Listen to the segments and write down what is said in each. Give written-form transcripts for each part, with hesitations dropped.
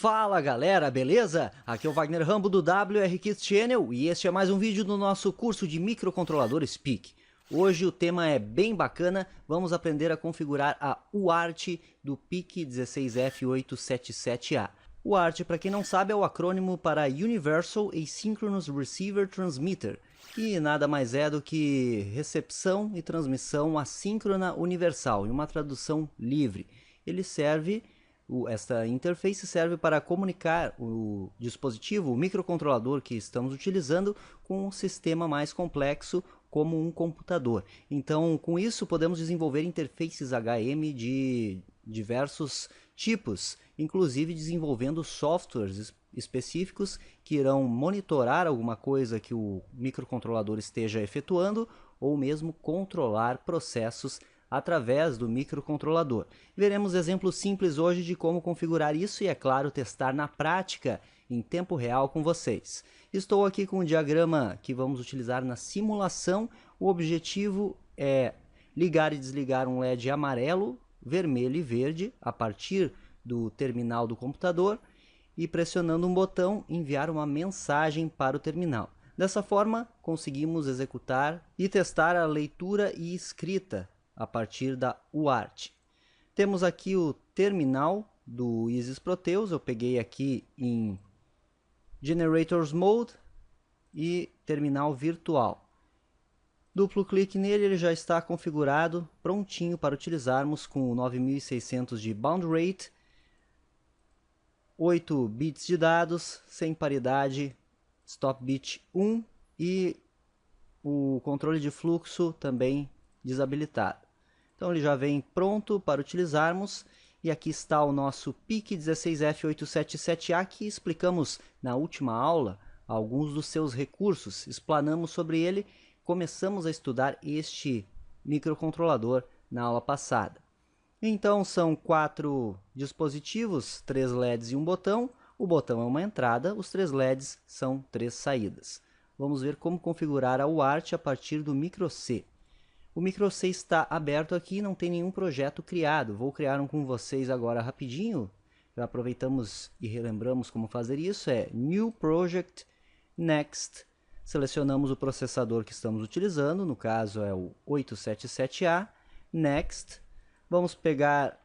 Fala galera, beleza? Aqui é o Wagner Rambo do WR Kids Channel e este é mais um vídeo do nosso curso de microcontroladores PIC. Hoje o tema é bem bacana, vamos aprender a configurar a UART do PIC 16F877A. UART, para quem não sabe, é o acrônimo para Universal Asynchronous Receiver Transmitter, que nada mais é do que recepção e transmissão assíncrona universal, em uma tradução livre. Ele serve... Esta interface serve para comunicar o dispositivo, o microcontrolador que estamos utilizando, com um sistema mais complexo como um computador. Então, com isso, podemos desenvolver interfaces HM de diversos tipos, inclusive desenvolvendo softwares específicos que irão monitorar alguma coisa que o microcontrolador esteja efetuando ou mesmo controlar processos através do microcontrolador. Veremos exemplos simples hoje de como configurar isso e, é claro, testar na prática em tempo real com vocês. Estou aqui com o diagrama que vamos utilizar na simulação. O objetivo é ligar e desligar um LED amarelo, vermelho e verde a partir do terminal do computador e, pressionando um botão, enviar uma mensagem para o terminal. Dessa forma, conseguimos executar e testar a leitura e escrita a partir da UART. Temos aqui o terminal do Isis Proteus, eu peguei aqui em Generators Mode e terminal virtual. Duplo clique nele, ele já está configurado, prontinho para utilizarmos com 9600 de bound rate, 8 bits de dados, sem paridade, stop bit 1 e o controle de fluxo também desabilitado. Então ele já vem pronto para utilizarmos e aqui está o nosso PIC 16F877A que explicamos na última aula alguns dos seus recursos, explanamos sobre ele, começamos a estudar este microcontrolador na aula passada. Então são 4 dispositivos, 3 LEDs e um botão, o botão é uma entrada, os 3 LEDs são 3 saídas. Vamos ver como configurar a UART a partir do microC. O microC está aberto aqui, não tem nenhum projeto criado. Vou criar um com vocês agora rapidinho. Já aproveitamos e relembramos como fazer isso. É New Project, Next. Selecionamos o processador que estamos utilizando, no caso é o 877A. Next. Vamos pegar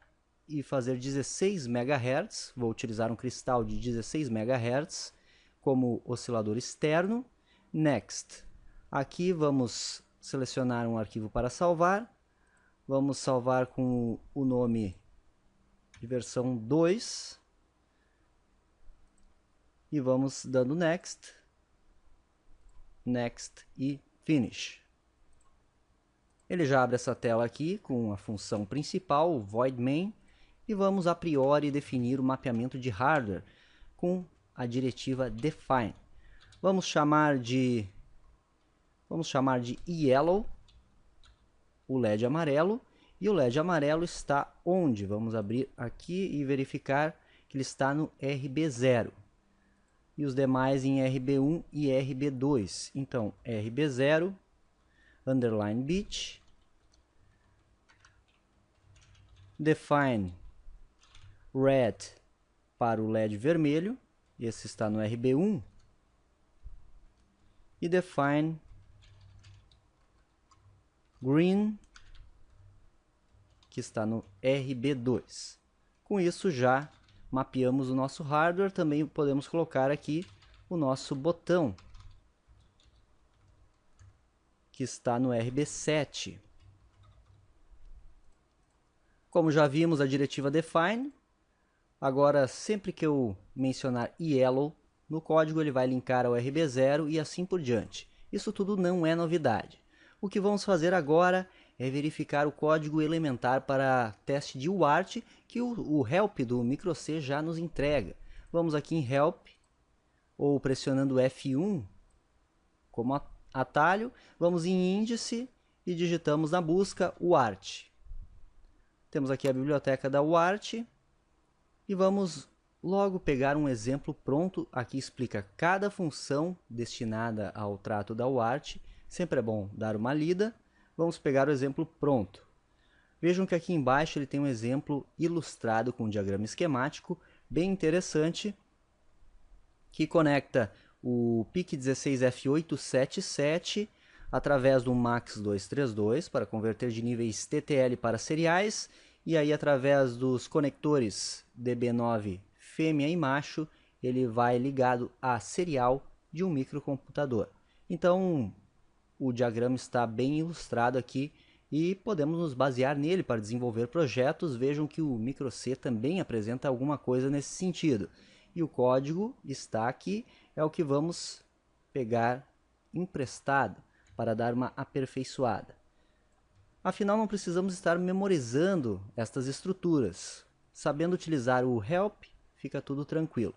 e fazer 16 MHz. Vou utilizar um cristal de 16 MHz como oscilador externo. Next. Aqui vamos selecionar um arquivo para salvar. Vamos salvar com o nome de versão 2. E vamos dando Next. Next e Finish. Ele já abre essa tela aqui com a função principal, o Void Main. E vamos a priori definir o mapeamento de hardware com a diretiva define. Vamos chamar de Yellow, o LED amarelo, e o LED amarelo está onde? Vamos abrir aqui e verificar que ele está no RB0, e os demais em RB1 e RB2. Então, RB0, underline bit, define red para o LED vermelho, esse está no RB1, e define green, que está no RB2. Com isso já mapeamos o nosso hardware. Também podemos colocar aqui o nosso botão, que está no RB7. Como já vimos a diretiva define, agora sempre que eu mencionar yellow no código, ele vai linkar ao RB0 e assim por diante. Isso tudo não é novidade. O que vamos fazer agora é verificar o código elementar para teste de UART que o help do microC já nos entrega. Vamos aqui em help, ou pressionando F1 como atalho, vamos em índice e digitamos na busca UART. Temos aqui a biblioteca da UART e vamos logo pegar um exemplo pronto. Aqui explica cada função destinada ao trato da UART. Sempre é bom dar uma lida. Vamos pegar o exemplo pronto. Vejam que aqui embaixo ele tem um exemplo ilustrado com um diagrama esquemático bem interessante que conecta o PIC16F877 através do MAX232 para converter de níveis TTL para seriais, e aí através dos conectores DB9 fêmea e macho, ele vai ligado a serial de um microcomputador. Então o diagrama está bem ilustrado aqui e podemos nos basear nele para desenvolver projetos. Vejam que o microC também apresenta alguma coisa nesse sentido. E o código está aqui, é o que vamos pegar emprestado para dar uma aperfeiçoada. Afinal, não precisamos estar memorizando estas estruturas. Sabendo utilizar o help, fica tudo tranquilo.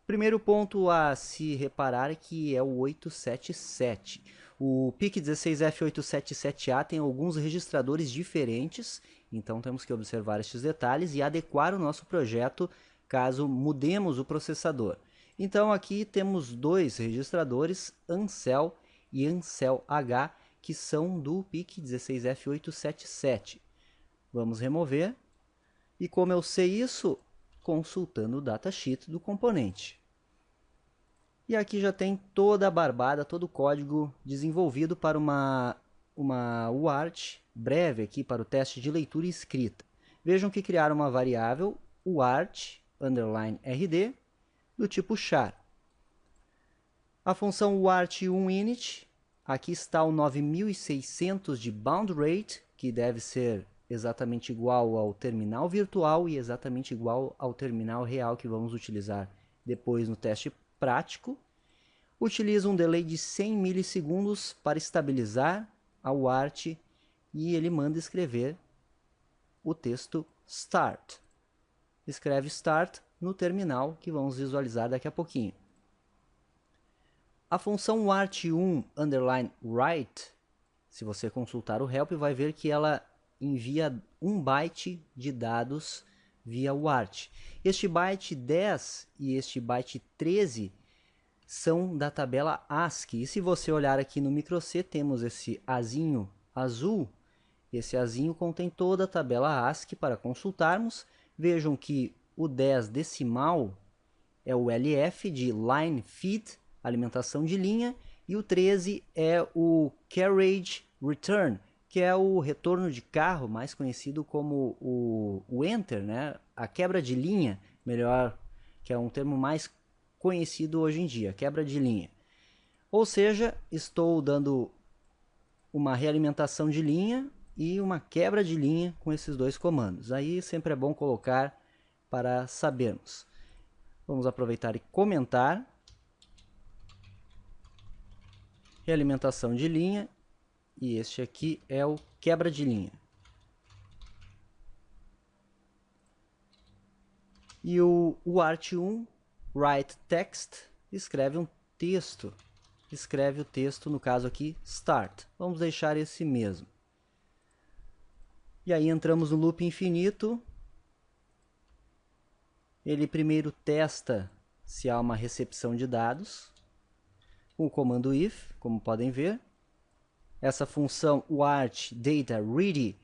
Primeiro ponto a se reparar é que é o 877. O PIC16F877A tem alguns registradores diferentes, então temos que observar estes detalhes e adequar o nosso projeto caso mudemos o processador. Então aqui temos dois registradores, Ancel e Ancel H, que são do PIC16F877. Vamos remover. E como eu sei isso? Consultando o datasheet do componente. E aqui já tem toda a barbada, todo o código desenvolvido para uma UART breve aqui para o teste de leitura e escrita. Vejam que criaram uma variável UART_RD do tipo char. A função UART1init, aqui está o 9600 de bound rate, que deve ser exatamente igual ao terminal virtual e exatamente igual ao terminal real que vamos utilizar depois no teste prático. Utiliza um delay de 100 milissegundos para estabilizar a UART e ele manda escrever o texto start. Escreve start no terminal que vamos visualizar daqui a pouquinho. A função UART1_write, se você consultar o help, vai ver que ela envia 1 byte de dados via UART. Este byte 10 e este byte 13 são da tabela ASCII. E se você olhar aqui no microC, temos esse azinho azul. Esse azinho contém toda a tabela ASCII para consultarmos. Vejam que o 10 decimal é o LF de Line Feed, alimentação de linha, e o 13 é o Carriage Return, que é o retorno de carro, mais conhecido como o Enter, né? A quebra de linha, melhor, que é um termo mais conhecido hoje em dia, quebra de linha. Ou seja, estou dando uma realimentação de linha e uma quebra de linha com esses dois comandos. Aí sempre é bom colocar para sabermos. Vamos aproveitar e comentar. Realimentação de linha. E este aqui é o quebra de linha. E o UART1 write text escreve um texto. Escreve o texto, no caso aqui, start. Vamos deixar esse mesmo. E aí entramos no loop infinito. Ele primeiro testa se há uma recepção de dados. Com o comando if, como podem ver. Essa função UART_DATA_READY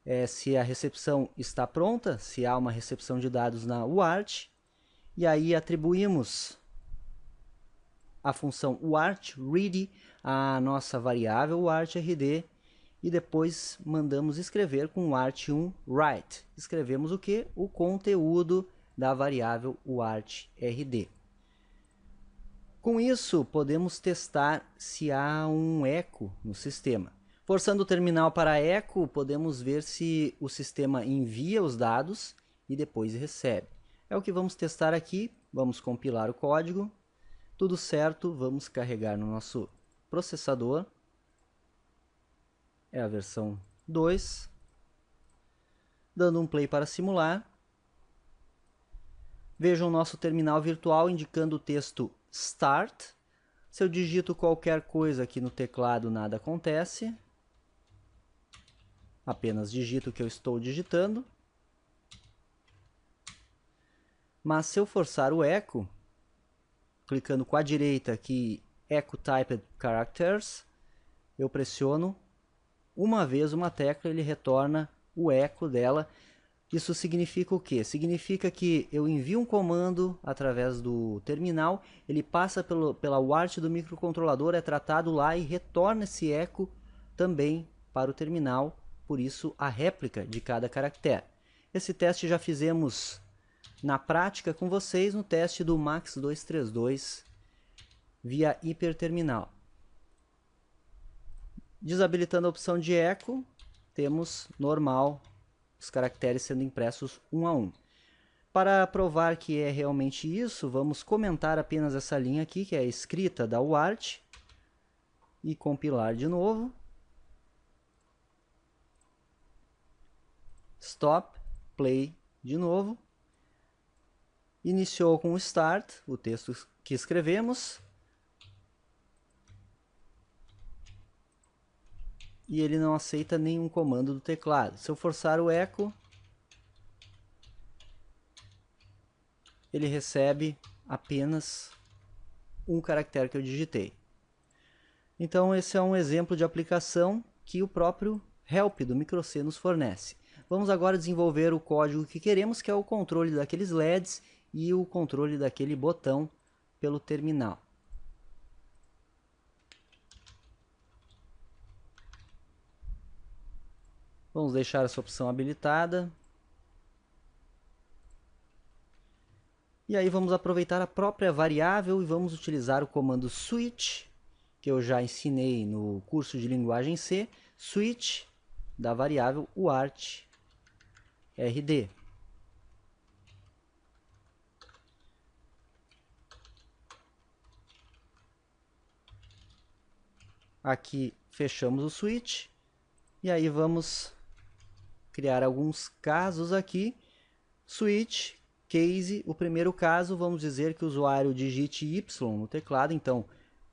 é se a recepção está pronta, se há uma recepção de dados na UART. E aí atribuímos a função UART_READY à nossa variável UART_RD e depois mandamos escrever com UART1_WRITE. Escrevemos o que? O conteúdo da variável UART_RD. Com isso, podemos testar se há um eco no sistema. Forçando o terminal para eco, podemos ver se o sistema envia os dados e depois recebe. É o que vamos testar aqui. Vamos compilar o código. Tudo certo, vamos carregar no nosso processador. É a versão 2. Dando um play para simular. Vejam o nosso terminal virtual indicando o texto Start. Se eu digito qualquer coisa aqui no teclado, nada acontece. Apenas digito o que eu estou digitando. Mas se eu forçar o eco, clicando com a direita aqui, Echo Typed Characters, eu pressiono uma vez uma tecla, ele retorna o eco dela. Isso significa o quê? Significa que eu envio um comando através do terminal, ele passa pela UART do microcontrolador, é tratado lá e retorna esse eco também para o terminal, por isso a réplica de cada caractere. Esse teste já fizemos na prática com vocês no teste do MAX232 via hiperterminal. Desabilitando a opção de eco, temos normal, os caracteres sendo impressos um a um. Para provar que é realmente isso, vamos comentar apenas essa linha aqui, que é a escrita da UART, e compilar de novo. Stop, play de novo. Iniciou com o start, o texto que escrevemos. E ele não aceita nenhum comando do teclado. Se eu forçar o eco, ele recebe apenas um caractere que eu digitei. Então esse é um exemplo de aplicação que o próprio help do microC nos fornece. Vamos agora desenvolver o código que queremos, que é o controle daqueles LEDs e o controle daquele botão pelo terminal. Vamos deixar essa opção habilitada. E aí vamos aproveitar a própria variável e vamos utilizar o comando switch, que eu já ensinei no curso de linguagem C, switch da variável UART RD. Aqui fechamos o switch e aí vamos criar alguns casos aqui. Switch, case, o primeiro caso, vamos dizer que o usuário digite Y no teclado, então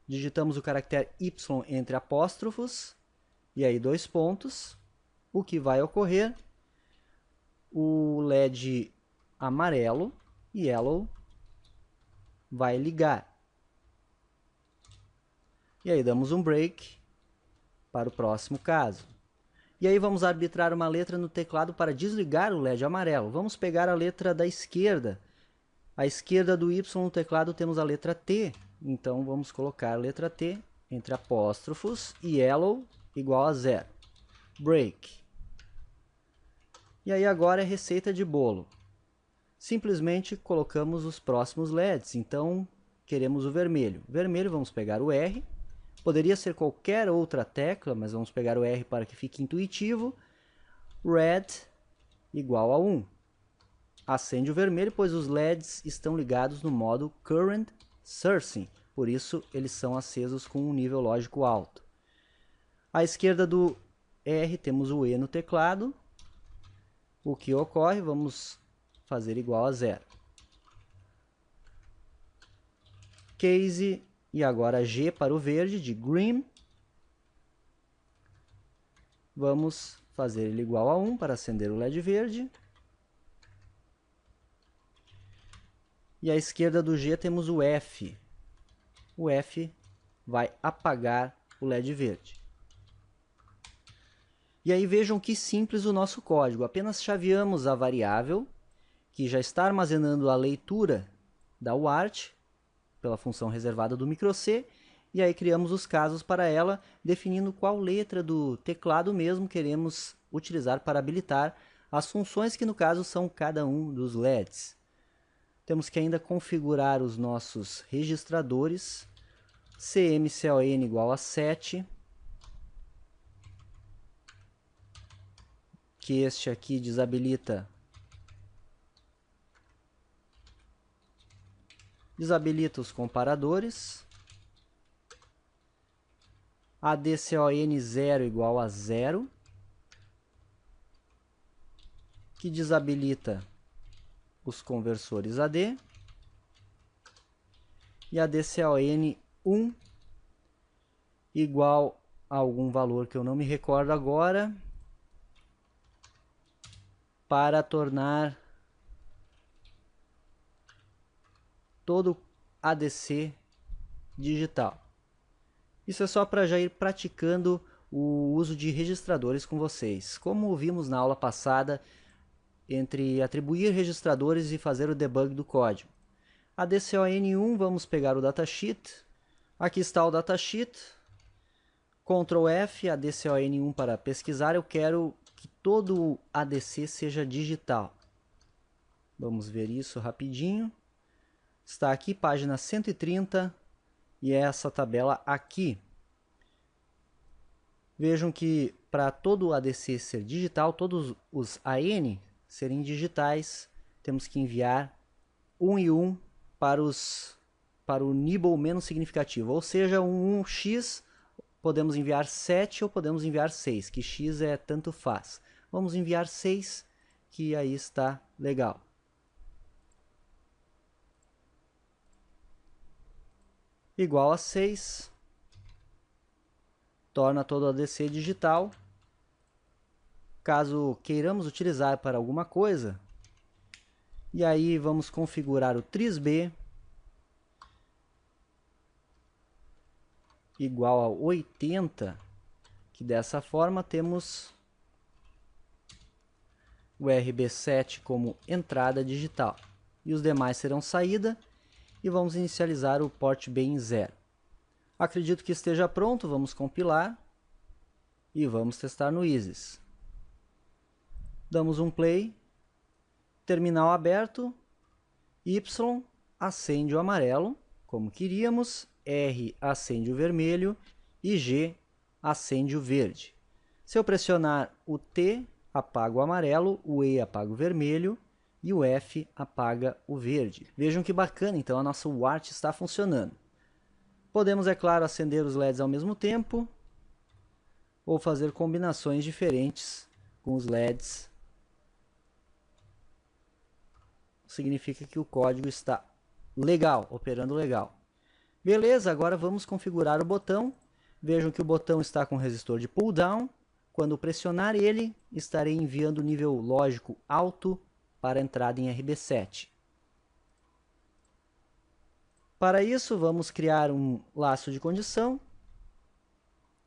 digitamos o caractere Y entre apóstrofos, e aí dois pontos. O que vai ocorrer? O LED amarelo, yellow, vai ligar. E aí damos um break para o próximo caso. E aí vamos arbitrar uma letra no teclado para desligar o LED amarelo. Vamos pegar a letra da esquerda. À esquerda do Y no teclado temos a letra T. Então vamos colocar a letra T entre apóstrofos e yellow igual a 0. Break. E aí agora é receita de bolo. Simplesmente colocamos os próximos LEDs. Então queremos o vermelho. Vermelho, vamos pegar o R. Poderia ser qualquer outra tecla, mas vamos pegar o R para que fique intuitivo. Red igual a 1. Acende o vermelho, pois os LEDs estão ligados no modo Current Sourcing. Por isso, eles são acesos com um nível lógico alto. À esquerda do R temos o E no teclado. O que ocorre? Vamos fazer igual a 0. Case, e agora G para o verde, de green. Vamos fazer ele igual a 1 para acender o LED verde. E à esquerda do G temos o F. O F vai apagar o LED verde. E aí vejam que simples o nosso código. Apenas chaveamos a variável, que já está armazenando a leitura da UART, pela função reservada do microC, e aí criamos os casos para ela, definindo qual letra do teclado mesmo queremos utilizar para habilitar as funções que no caso são cada um dos LEDs. Temos que ainda configurar os nossos registradores, CMCON igual a 7, que este aqui desabilita os comparadores. ADCON 0 igual a 0, que desabilita os conversores AD. E ADCON 1 igual a algum valor que eu não me recordo agora, para tornar todo ADC digital. Isso é só para já ir praticando o uso de registradores com vocês. Como vimos na aula passada, entre atribuir registradores e fazer o debug do código. A DCON1, vamos pegar o datasheet. Aqui está o datasheet. Ctrl F, a DCON1 para pesquisar. Eu quero que todo ADC seja digital. Vamos ver isso rapidinho. Está aqui, página 130, e é essa tabela aqui. Vejam que para todo o ADC ser digital, todos os AN serem digitais, temos que enviar um e um para o nibble menos significativo. Ou seja, um 1x, podemos enviar 7 ou podemos enviar 6, que x é tanto faz. Vamos enviar 6, que aí está legal. Igual a 6, torna todo o ADC digital. Caso queiramos utilizar para alguma coisa, e aí vamos configurar o trisb igual a 80, que dessa forma temos o RB7 como entrada digital, e os demais serão saída, e vamos inicializar o port B em 0. Acredito que esteja pronto, vamos compilar e vamos testar no Isis. Damos um play, terminal aberto, Y acende o amarelo, como queríamos, R acende o vermelho e G acende o verde. Se eu pressionar o T, apaga o amarelo, o E apaga o vermelho e o F apaga o verde. Vejam que bacana, então a nossa UART está funcionando. Podemos, é claro, acender os LEDs ao mesmo tempo ou fazer combinações diferentes com os LEDs. Significa que o código está legal, operando legal. Beleza, agora vamos configurar o botão. Vejam que o botão está com resistor de pull down. Quando pressionar ele, estarei enviando o nível lógico alto para a entrada em RB7. Para isso, vamos criar um laço de condição.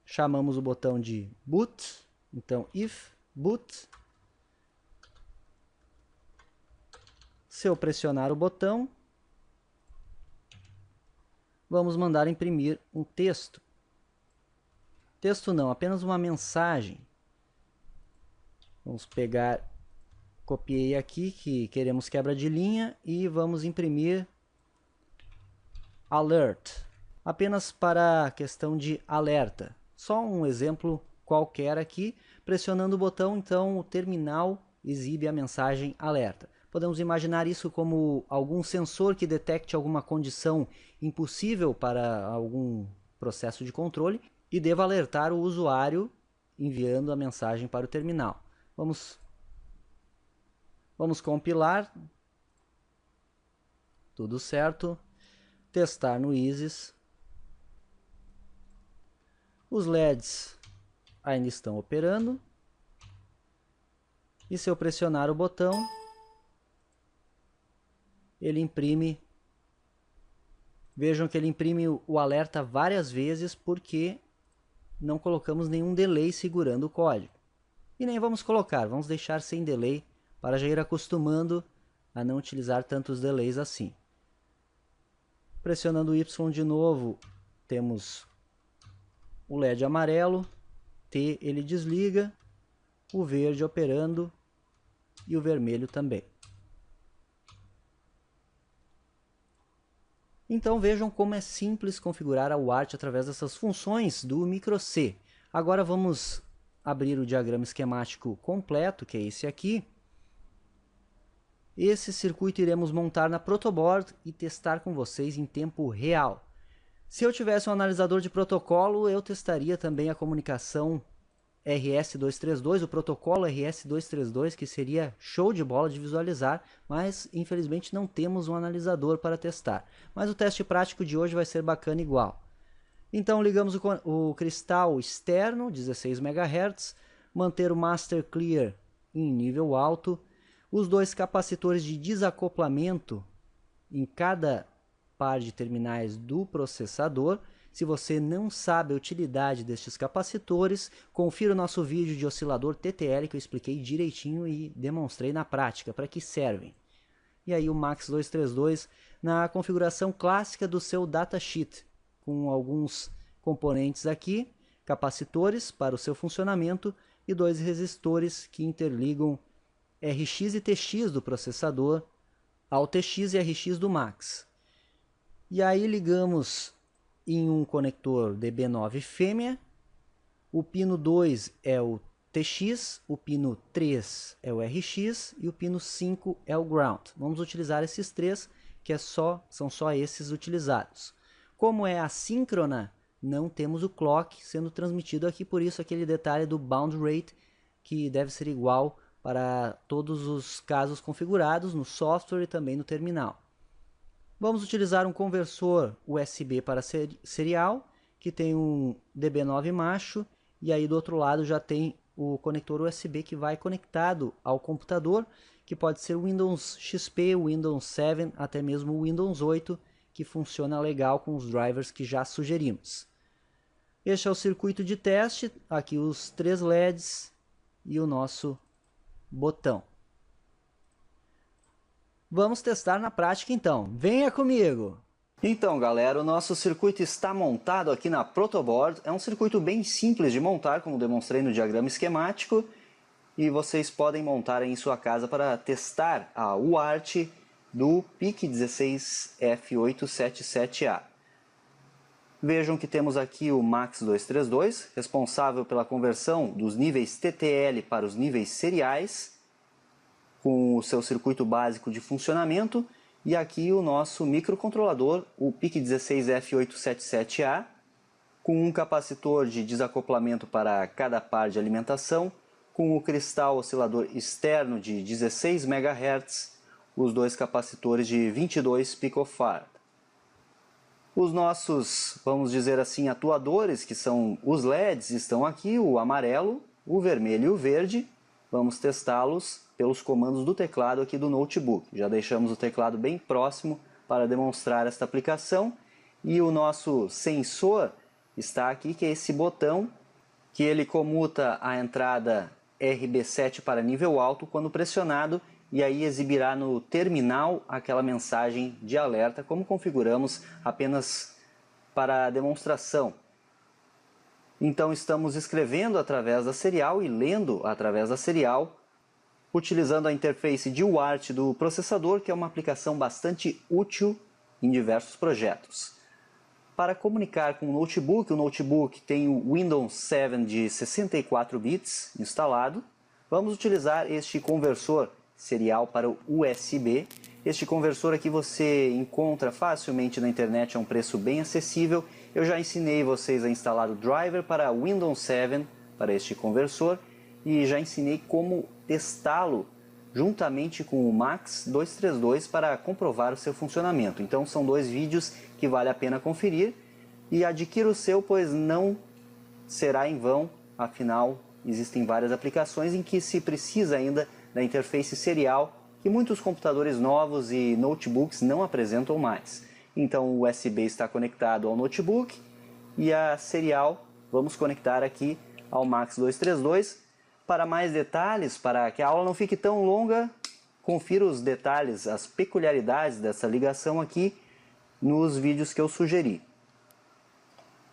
Chamamos o botão de boot. Então, if boot. Se eu pressionar o botão, vamos mandar imprimir um texto. Texto não, apenas uma mensagem. Vamos pegar, copiei aqui que queremos quebra de linha e vamos imprimir alert. Apenas para a questão de alerta. Só um exemplo qualquer aqui. Pressionando o botão, então o terminal exibe a mensagem alerta. Podemos imaginar isso como algum sensor que detecte alguma condição impossível para algum processo de controle e deva alertar o usuário enviando a mensagem para o terminal. Vamos compilar. Tudo certo. Testar no Isis. Os LEDs ainda estão operando. E se eu pressionar o botão, ele imprime. Vejam que ele imprime o alerta várias vezes porque não colocamos nenhum delay segurando o código. E nem vamos colocar, vamos deixar sem delay para já ir acostumando a não utilizar tantos delays assim. Pressionando o Y de novo, temos o LED amarelo, T ele desliga, o verde operando e o vermelho também. Então vejam como é simples configurar a UART através dessas funções do microC. Agora vamos abrir o diagrama esquemático completo, que é esse aqui. Esse circuito iremos montar na protoboard e testar com vocês em tempo real. Se eu tivesse um analisador de protocolo, eu testaria também a comunicação RS-232, o protocolo RS-232, que seria show de bola de visualizar, mas infelizmente não temos um analisador para testar. Mas o teste prático de hoje vai ser bacana igual. Então ligamos o cristal externo, 16 MHz, manter o master clear em nível alto, os dois capacitores de desacoplamento em cada par de terminais do processador Se você não sabe a utilidade destes capacitores, confira o nosso vídeo de oscilador TTL que eu expliquei direitinho e demonstrei na prática para que servem. E aí o MAX 232 na configuração clássica do seu datasheet, com alguns componentes aqui, capacitores para o seu funcionamento e 2 resistores que interligam RX e TX do processador ao TX e RX do MAX. E aí ligamos em um conector DB9 fêmea, o pino 2 é o TX, o pino 3 é o RX e o pino 5 é o ground. Vamos utilizar esses três, que são só esses utilizados. Como é assíncrona, não temos o clock sendo transmitido aqui, por isso aquele detalhe do bound rate, que deve ser igual para todos os casos configurados no software e também no terminal. Vamos utilizar um conversor USB para serial, que tem um DB9 macho, e aí do outro lado já tem o conector USB que vai conectado ao computador, que pode ser o Windows XP, o Windows 7, até mesmo o Windows 8, que funciona legal com os drivers que já sugerimos. Este é o circuito de teste, aqui os 3 LEDs e o nosso botão. Vamos testar na prática então, venha comigo! Então galera, o nosso circuito está montado aqui na Protoboard. É um circuito bem simples de montar, como demonstrei no diagrama esquemático. E vocês podem montar em sua casa para testar a UART do PIC16F877A. Vejam que temos aqui o MAX 232, responsável pela conversão dos níveis TTL para os níveis seriais, com o seu circuito básico de funcionamento. E aqui o nosso microcontrolador, o PIC16F877A, com um capacitor de desacoplamento para cada par de alimentação, com o cristal oscilador externo de 16 MHz, os 2 capacitores de 22 picofarad. Os nossos, vamos dizer assim, atuadores, que são os LEDs, estão aqui, o amarelo, o vermelho e o verde. Vamos testá-los pelos comandos do teclado aqui do notebook. Já deixamos o teclado bem próximo para demonstrar esta aplicação. E o nosso sensor está aqui, que é esse botão, que ele comuta a entrada RB7 para nível alto quando pressionado, e aí exibirá no terminal aquela mensagem de alerta, como configuramos apenas para a demonstração. Então estamos escrevendo através da serial e lendo através da serial, utilizando a interface de UART do processador, que é uma aplicação bastante útil em diversos projetos. Para comunicar com o notebook tem o Windows 7 de 64 bits instalado. Vamos utilizar este conversor serial para o USB. Este conversor aqui você encontra facilmente na internet a um preço bem acessível. Eu já ensinei vocês a instalar o driver para Windows 7 para este conversor e já ensinei como testá-lo juntamente com o MAX 232 para comprovar o seu funcionamento. Então são 2 vídeos que vale a pena conferir e adquira o seu, pois não será em vão, afinal existem várias aplicações em que se precisa ainda da interface serial que muitos computadores novos e notebooks não apresentam mais. Então o USB está conectado ao notebook e a serial vamos conectar aqui ao MAX 232. Para mais detalhes, para que a aula não fique tão longa, confira os detalhes, as peculiaridades dessa ligação aqui nos vídeos que eu sugeri.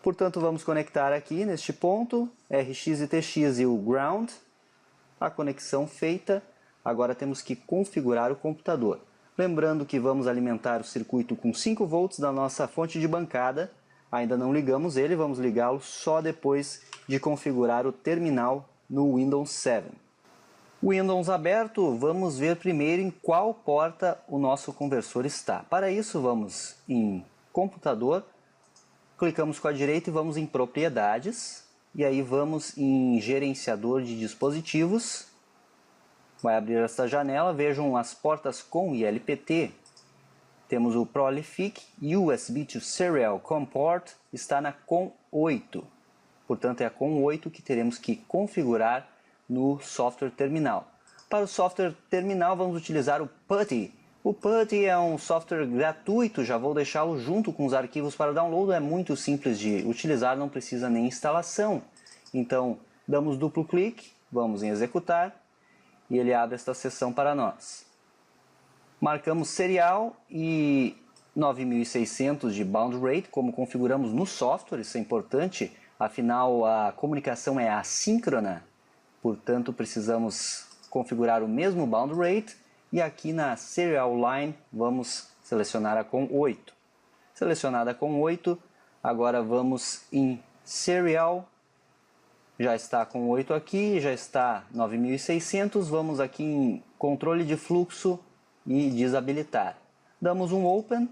Portanto, vamos conectar aqui neste ponto, RX e TX e o ground. A conexão feita, agora temos que configurar o computador. Lembrando que vamos alimentar o circuito com 5 volts da nossa fonte de bancada. Ainda não ligamos ele, vamos ligá-lo só depois de configurar o terminal no Windows 7. Windows aberto, vamos ver primeiro em qual porta o nosso conversor está. Para isso vamos em computador, clicamos com a direita e vamos em propriedades, e aí vamos em gerenciador de dispositivos. Vai abrir esta janela, vejam as portas com ILPT. Temos o Prolific USB to Serial COM port, está na COM 8. Portanto, é a COM 8 que teremos que configurar no software terminal. Para o software terminal, vamos utilizar o PuTTY O PuTTY é um software gratuito, já vou deixá-lo junto com os arquivos para download, é muito simples de utilizar, não precisa nem instalação. Então, damos duplo clique, vamos em executar e ele abre esta seção para nós. Marcamos serial e 9600 de bound rate, como configuramos no software, isso é importante, afinal a comunicação é assíncrona, portanto precisamos configurar o mesmo bound rate. E aqui na Serial Line vamos selecionar a com 8. Selecionada com 8, agora vamos em Serial. Já está com 8 aqui, já está 9600. Vamos aqui em Controle de Fluxo e desabilitar. Damos um Open.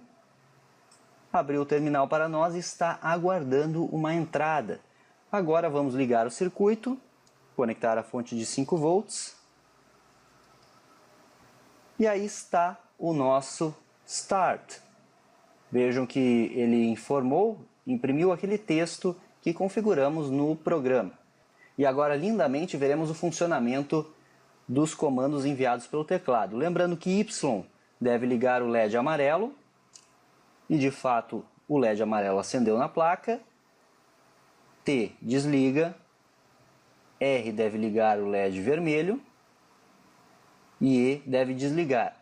Abriu o terminal para nós e está aguardando uma entrada. Agora vamos ligar o circuito, conectar a fonte de 5 volts. E aí está o nosso Start. Vejam que ele informou, imprimiu aquele texto que configuramos no programa. E agora, lindamente, veremos o funcionamento dos comandos enviados pelo teclado. Lembrando que Y deve ligar o LED amarelo, e de fato o LED amarelo acendeu na placa. T desliga, R deve ligar o LED vermelho, e E deve desligar.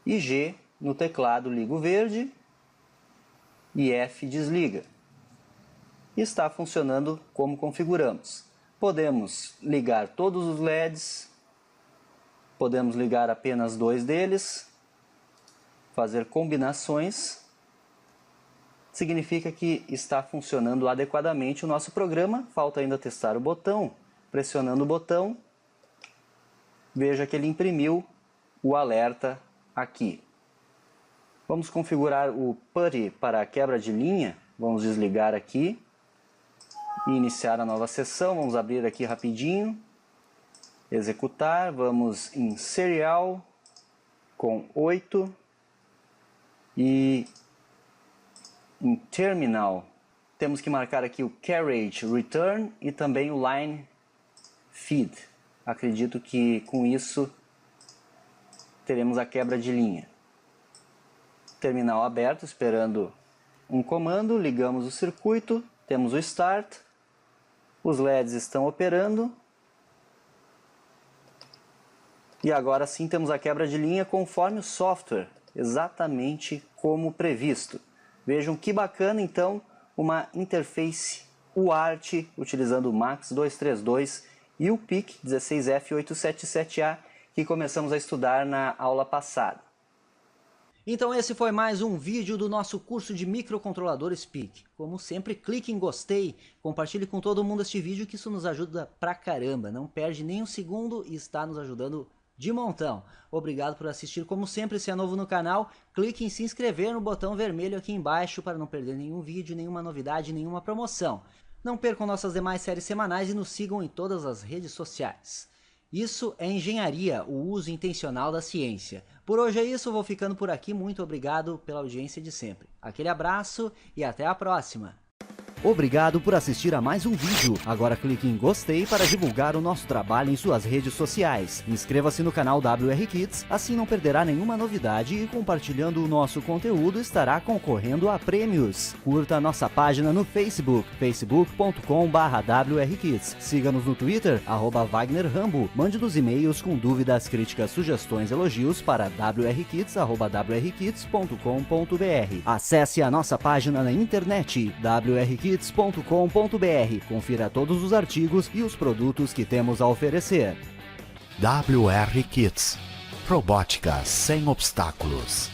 E G no teclado liga o verde e F desliga. E está funcionando como configuramos. Podemos ligar todos os LEDs, podemos ligar apenas 2 deles, fazer combinações. Significa que está funcionando adequadamente o nosso programa. Falta ainda testar o botão. Pressionando o botão, veja que ele imprimiu o alerta aqui. Vamos configurar o PuTTY para a quebra de linha. Vamos desligar aqui e iniciar a nova sessão. Vamos abrir aqui rapidinho, executar, vamos em Serial com 8 e em Terminal temos que marcar aqui o Carriage Return e também o Line Feed. Acredito que com isso teremos a quebra de linha. Terminal aberto, esperando um comando, ligamos o circuito, temos o Start, os LEDs estão operando e agora sim temos a quebra de linha conforme o software, exatamente como previsto. Vejam que bacana então uma interface UART utilizando o MAX232 e o PIC 16F877A que começamos a estudar na aula passada. Então esse foi mais um vídeo do nosso curso de microcontroladores PIC. Como sempre, clique em gostei, compartilhe com todo mundo este vídeo que isso nos ajuda pra caramba. Não perde nem um segundo e está nos ajudando de montão. Obrigado por assistir. Como sempre, se é novo no canal, clique em se inscrever no botão vermelho aqui embaixo para não perder nenhum vídeo, nenhuma novidade, nenhuma promoção. Não percam nossas demais séries semanais e nos sigam em todas as redes sociais. Isso é engenharia, o uso intencional da ciência. Por hoje é isso, vou ficando por aqui. Muito obrigado pela audiência de sempre. Aquele abraço e até a próxima. Obrigado por assistir a mais um vídeo. Agora clique em gostei para divulgar o nosso trabalho em suas redes sociais. Inscreva-se no canal WR Kids, assim não perderá nenhuma novidade e compartilhando o nosso conteúdo estará concorrendo a prêmios. Curta a nossa página no Facebook, facebook.com/WRKids. Siga-nos no Twitter, @WagnerRambo. Mande-nos e-mails com dúvidas, críticas, sugestões, elogios para wrkids@wrkids.com.br. Acesse a nossa página na internet, wrkids.com.br. Confira todos os artigos e os produtos que temos a oferecer. WR Kids. Robótica sem obstáculos.